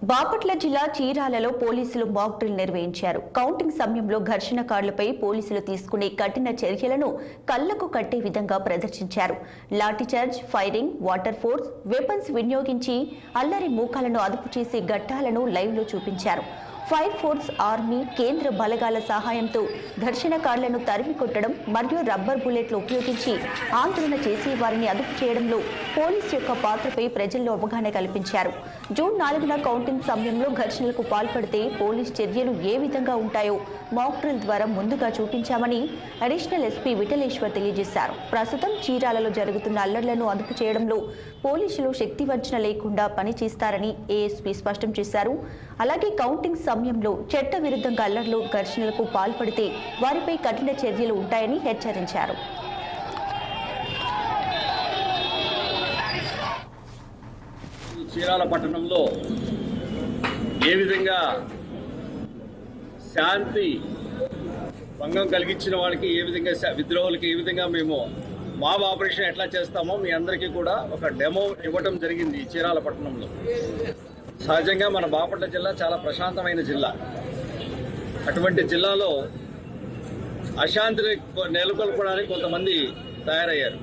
బాపట్ల జిల్లా చీరాలలో పోలీసులు mock drill నిర్వహించారు. కౌంటింగ్ సమయంలో ఘర్షణకారులపై పోలీసులు తీసుకునే కఠిన చర్యలను కళ్లకు కట్టే విధంగా ప్రదర్శించారు. Lathi charge, firing, water force, weapons వినియోగించి అల్లరి మూకాలను అదుపు చేసే ఘట్టాలను లైవ్లో చూపించారు. ఫైర్ ఫోర్స్, ఆర్మీ, కేంద్ర బలగాల సహాయంతో ఘర్షణకారులను తరిమి కొట్టడం మరియు రబ్బర్ బుల్లెట్లు ఉపయోగించి ఆందోళన చేసే వారిని అదుపు చేయడంలో పోలీసు యొక్క పాత్రపై ప్రజల్లో అవగాహన కల్పించారు. జూన్ 4న కౌంటింగ్ సమయంలో ఘర్షణలకు పాల్పడితే పోలీస్ చర్యలు ఏ విధంగా ఉంటాయో మాక్ డ్రిల్ ద్వారా ముందుగా చూపించామని అడిషనల్ ఎస్పీ విఠలేశ్వర్ తెలియజేశారు. ప్రస్తుతం చీరాలలో జరుగుతున్న అల్లర్లను అదుపు చేయడంలో పోలీసులు శక్తివంచన లేకుండా పనిచేస్తారని ఏఎస్పీ స్పష్టం చేశారు. అలాగే కౌంటింగ్ సమయంలో చట్ట విరుద్ధంగా అల్లర్లు, ఘర్షణలకు పాల్పడితే వారిపై కఠిన చర్యలు ఉంటాయని హెచ్చరించారు. చీరాల పట్టణంలో ఏ విధంగా శాంతి భంగం కలిగించిన వాళ్ళకి, ఏ విధంగా విద్రోహులకి ఏ విధంగా మేము మాబ్ ఆపరేషన్ ఎట్లా చేస్తామో మీ అందరికీ కూడా ఒక డెమో ఇవ్వటం జరిగింది. చీరాల పట్టణంలో సహజంగా మన బాపట్ల జిల్లా చాలా ప్రశాంతమైన జిల్లా. అటువంటి జిల్లాలో అశాంతిని నెలకొల్పడానికి కొంతమంది తయారయ్యారు.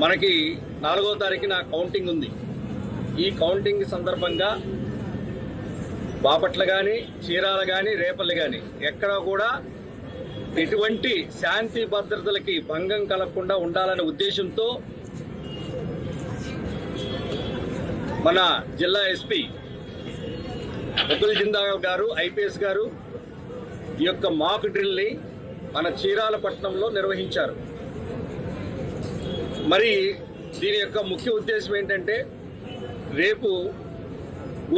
మనకి 4వ తారీఖున కౌంటింగ్ ఉంది. ఈ కౌంటింగ్ సందర్భంగా బాపట్ల కానీ, చీరాల కానీ, రేపల్లి కానీ ఎక్కడా కూడా ఎటువంటి శాంతి భద్రతలకి భంగం కలగకుండా ఉండాలనే ఉద్దేశంతో మన జిల్లా ఎస్పీ ముకుల్ జిందాల్ గారు, ఐపీఎస్ గారు ఈ యొక్క మాక్ డ్రిల్ని మన చీరాల పట్టణంలో నిర్వహించారు. మరి దీని యొక్క ముఖ్య ఉద్దేశం ఏంటంటే, రేపు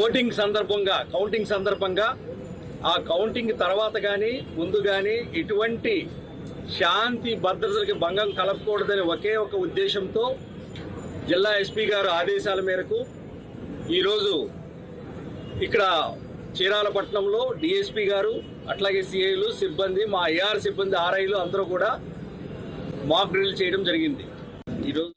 ఓటింగ్ సందర్భంగా, కౌంటింగ్ సందర్భంగా, ఆ కౌంటింగ్ తర్వాత కానీ ముందు కానీ ఎటువంటి శాంతి భద్రతలకి భంగం కలగకూడదని ఒకే ఒక ఉద్దేశంతో జిల్లా ఎస్పీ గారు ఆదేశాల మేరకు ఈరోజు ఇక్కడ చీరాల పట్టణంలో డిఎస్పీ గారు, అట్లాగే సిఐలు, సిబ్బంది, మా ఏఆర్ సిబ్బంది, ఆర్ఐలు అందరూ కూడా మాక్ డ్రిల్ చేయడం జరిగింది ఈరోజు.